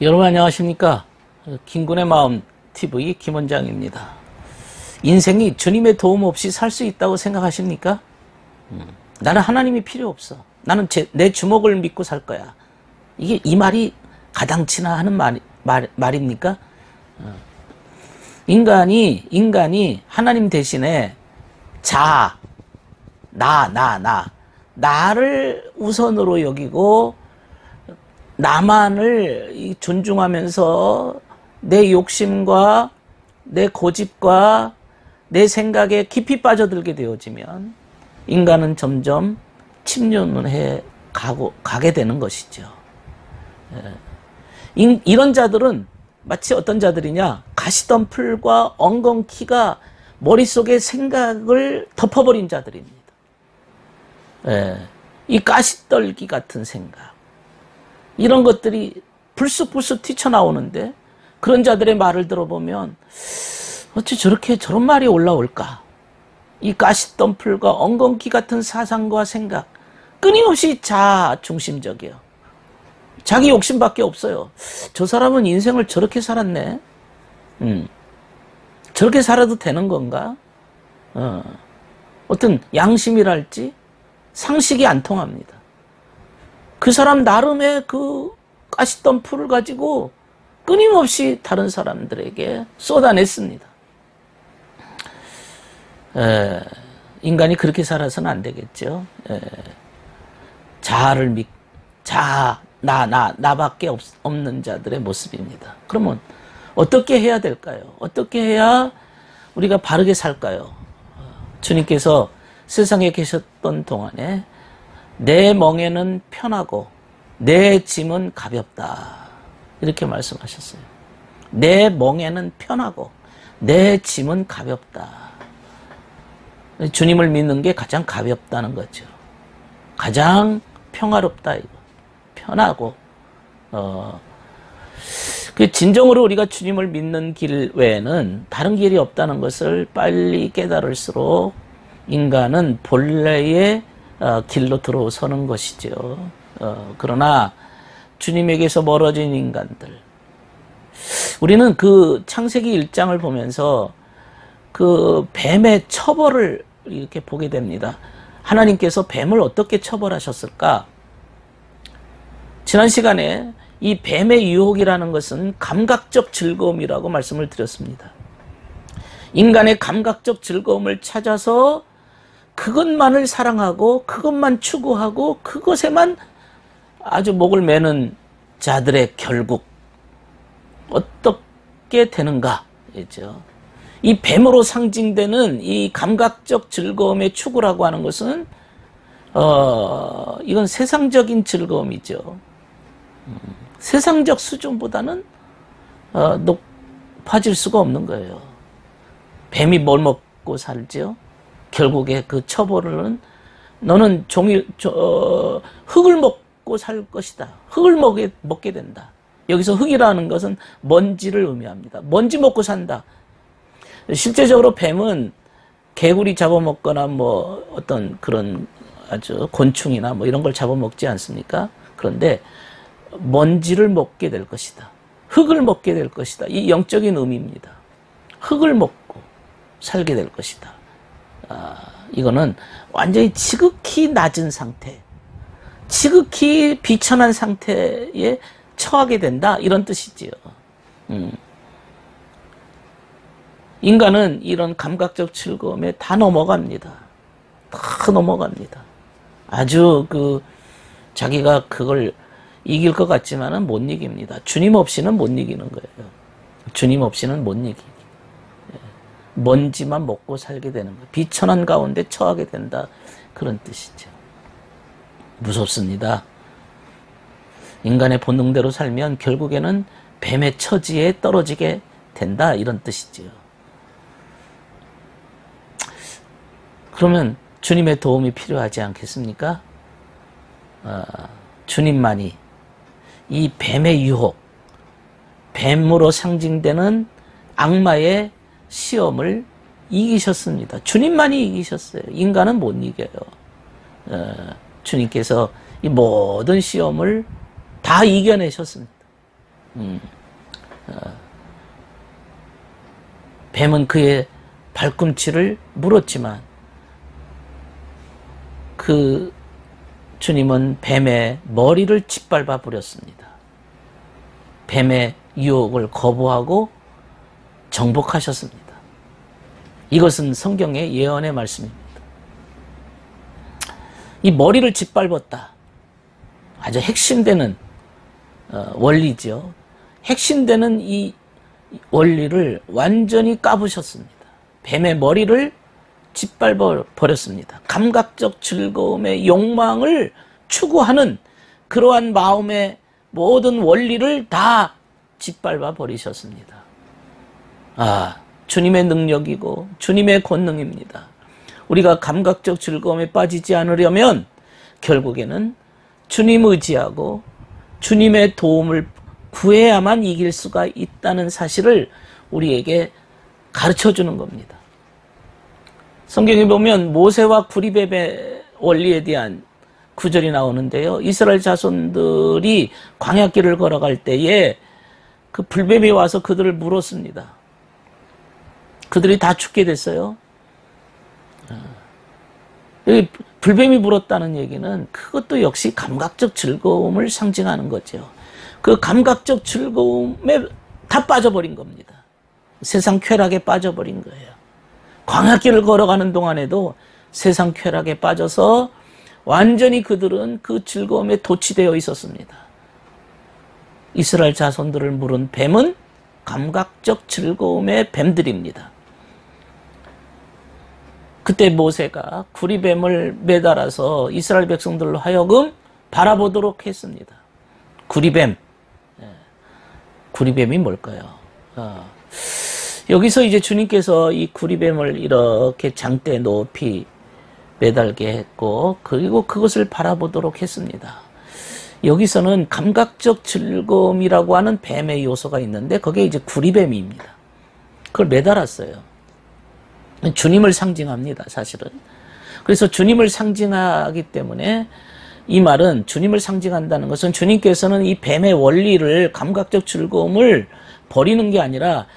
여러분 안녕하십니까? 김군의 마음 TV 김원장입니다. 인생이 주님의 도움 없이 살 수 있다고 생각하십니까? 나는 하나님이 필요 없어. 나는 내 주먹을 믿고 살 거야. 이 말이 가당치나 하는 말입니까? 인간이 하나님 대신에 나를 우선으로 여기고 나만을 존중하면서 내 욕심과 내 고집과 내 생각에 깊이 빠져들게 되어지면 인간은 점점 침륜을 해 가게 되는 것이죠. 이런 자들은 마치 어떤 자들이냐, 가시덤불과 엉겅퀴가 머릿속에 생각을 덮어버린 자들입니다. 이 가시떨기 같은 생각, 이런 것들이 불쑥불쑥 튀쳐나오는데, 그런 자들의 말을 들어보면 어찌 저런 말이 올라올까? 이 가시덤불과 엉겅퀴 같은 사상과 생각, 끊임없이 자중심적이에요. 자기 욕심밖에 없어요. 저 사람은 인생을 저렇게 살았네. 저렇게 살아도 되는 건가? 어떤 양심이랄지 상식이 안 통합니다. 그 사람 나름의 그 가시덤불을 가지고 끊임없이 다른 사람들에게 쏟아냈습니다. 인간이 그렇게 살아서는 안 되겠죠. 나밖에 없는 자들의 모습입니다. 그러면 어떻게 해야 될까요? 어떻게 해야 우리가 바르게 살까요? 주님께서 세상에 계셨던 동안에 내 멍에는 편하고 내 짐은 가볍다, 이렇게 말씀하셨어요. 내 멍에는 편하고 내 짐은 가볍다. 주님을 믿는 게 가장 가볍다는 거죠. 가장 평화롭다, 이거. 편하고, 진정으로 우리가 주님을 믿는 길 외에는 다른 길이 없다는 것을 빨리 깨달을수록 인간은 본래의 길로 들어서는 것이죠. 그러나 주님에게서 멀어진 인간들, 우리는 그 창세기 1장을 보면서 그 뱀의 처벌을 이렇게 보게 됩니다. 하나님께서 뱀을 어떻게 처벌하셨을까? 지난 시간에 이 뱀의 유혹이라는 것은 감각적 즐거움이라고 말씀을 드렸습니다. 인간의 감각적 즐거움을 찾아서 그것만을 사랑하고 그것만 추구하고 그것에만 아주 목을 매는 자들의 결국 어떻게 되는가? 이 뱀으로 상징되는 이 감각적 즐거움의 추구라고 하는 것은 이건 세상적인 즐거움이죠. 세상적 수준보다는 높아질 수가 없는 거예요. 뱀이 뭘 먹고 살죠? 결국에 그 처벌은 너는 흙을 먹고 살 것이다. 흙을 먹게 된다. 여기서 흙이라는 것은 먼지를 의미합니다. 먼지 먹고 산다. 실제적으로 뱀은 개구리 잡아먹거나 뭐 어떤 그런 아주 곤충이나 뭐 이런 걸 잡아먹지 않습니까? 그런데 먼지를 먹게 될 것이다. 흙을 먹게 될 것이다. 이 영적인 의미입니다. 흙을 먹고 살게 될 것이다. 이거는 완전히 지극히 낮은 상태, 지극히 비천한 상태에 처하게 된다, 이런 뜻이지요. 인간은 이런 감각적 즐거움에 다 넘어갑니다. 다 넘어갑니다. 아주 자기가 그걸 이길 것 같지만은 못 이깁니다. 주님 없이는 못 이기는 거예요. 주님 없이는 못 이기기. 먼지만 먹고 살게 되는 거예요. 비천한 가운데 처하게 된다, 그런 뜻이죠. 무섭습니다. 인간의 본능대로 살면 결국에는 뱀의 처지에 떨어지게 된다, 이런 뜻이지요. 그러면 주님의 도움이 필요하지 않겠습니까? 주님만이 이 뱀의 유혹, 뱀으로 상징되는 악마의 시험을 이기셨습니다. 주님만이 이기셨어요. 인간은 못 이겨요. 주님께서 이 모든 시험을 다 이겨내셨습니다. 뱀은 그의 발꿈치를 물었지만 그 주님은 뱀의 머리를 짓밟아 버렸습니다. 뱀의 유혹을 거부하고 정복하셨습니다. 이것은 성경의 예언의 말씀입니다. 이 머리를 짓밟았다. 아주 핵심되는 원리죠. 핵심되는 이 원리를 완전히 까부셨습니다. 뱀의 머리를 짓밟아 버렸습니다. 감각적 즐거움의 욕망을 추구하는 그러한 마음의 모든 원리를 다 짓밟아 버리셨습니다. 주님의 능력이고 주님의 권능입니다. 우리가 감각적 즐거움에 빠지지 않으려면 결국에는 주님 의지하고 주님의 도움을 구해야만 이길 수가 있다는 사실을 우리에게 가르쳐 주는 겁니다. 성경에 보면 모세와 구리뱀의 원리에 대한 구절이 나오는데요. 이스라엘 자손들이 광야길을 걸어갈 때에 그 불뱀이 와서 그들을 물었습니다. 그들이 다 죽게 됐어요. 불뱀이 물었다는 얘기는 그것도 역시 감각적 즐거움을 상징하는 거죠. 그 감각적 즐거움에 다 빠져버린 겁니다. 세상 쾌락에 빠져버린 거예요. 광야길을 걸어가는 동안에도 세상 쾌락에 빠져서 완전히 그들은 그 즐거움에 도취되어 있었습니다. 이스라엘 자손들을 물은 뱀은 감각적 즐거움의 뱀들입니다. 그때 모세가 구리뱀을 매달아서 이스라엘 백성들로 하여금 바라보도록 했습니다. 구리뱀. 구리뱀이 뭘까요? 여기서 이제 주님께서 이 구리뱀을 이렇게 장대 높이 매달게 했고, 그리고 그것을 바라보도록 했습니다. 여기서는 감각적 즐거움이라고 하는 뱀의 요소가 있는데, 그게 이제 구리뱀입니다. 그걸 매달았어요. 주님을 상징합니다, 사실은. 그래서 주님을 상징하기 때문에 이 말은 주님을 상징한다는 것은 주님께서는 이 뱀의 원리를, 감각적 즐거움을 버리는 게 아니라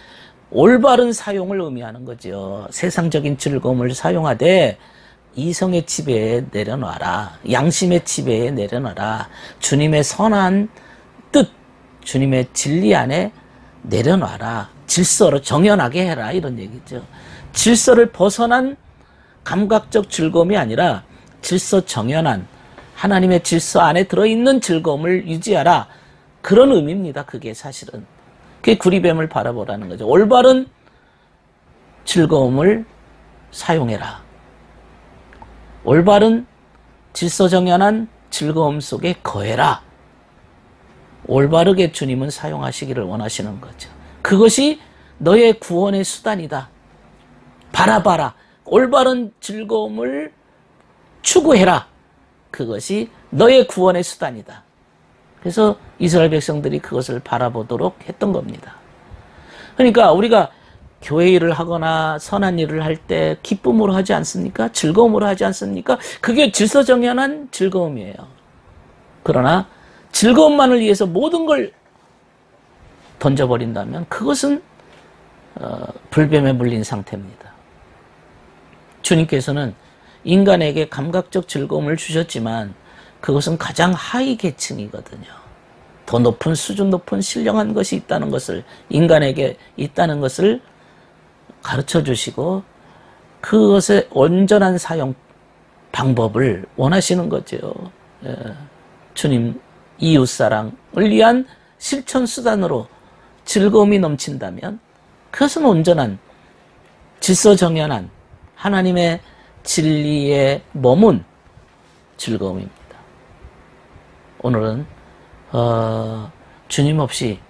올바른 사용을 의미하는 거죠. 세상적인 즐거움을 사용하되 이성의 지배에 내려놔라. 양심의 지배에 내려놔라. 주님의 선한 뜻, 주님의 진리 안에 내려놔라. 질서로 정연하게 해라. 이런 얘기죠. 질서를 벗어난 감각적 즐거움이 아니라 질서 정연한 하나님의 질서 안에 들어있는 즐거움을 유지하라. 그런 의미입니다. 그게 사실은. 그게 구리뱀을 바라보라는 거죠. 올바른 즐거움을 사용해라. 올바른 질서 정연한 즐거움 속에 거해라. 올바르게 주님은 사용하시기를 원하시는 거죠. 그것이 너의 구원의 수단이다. 바라봐라. 올바른 즐거움을 추구해라. 그것이 너의 구원의 수단이다. 그래서 이스라엘 백성들이 그것을 바라보도록 했던 겁니다. 그러니까 우리가 교회 일을 하거나 선한 일을 할 때 기쁨으로 하지 않습니까? 즐거움으로 하지 않습니까? 그게 질서정연한 즐거움이에요. 그러나 즐거움만을 위해서 모든 걸 던져버린다면 그것은 불뱀에 물린 상태입니다. 주님께서는 인간에게 감각적 즐거움을 주셨지만 그것은 가장 하위 계층이거든요. 더 높은 수준 높은 신령한 것이 있다는 것을, 인간에게 있다는 것을 가르쳐 주시고 그것의 온전한 사용 방법을 원하시는 거죠. 주님 이웃사랑을 위한 실천 수단으로 즐거움이 넘친다면 그것은 온전한 질서정연한 하나님의 진리에 머문 즐거움입니다. 오늘은 주님 없이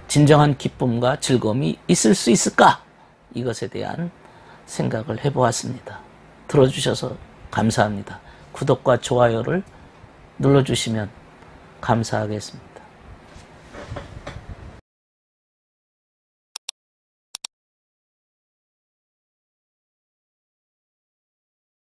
진정한 기쁨과 즐거움이 있을 수 있을까? 이것에 대한 생각을 해보았습니다. 들어주셔서 감사합니다. 구독과 좋아요를 눌러주시면 감사하겠습니다.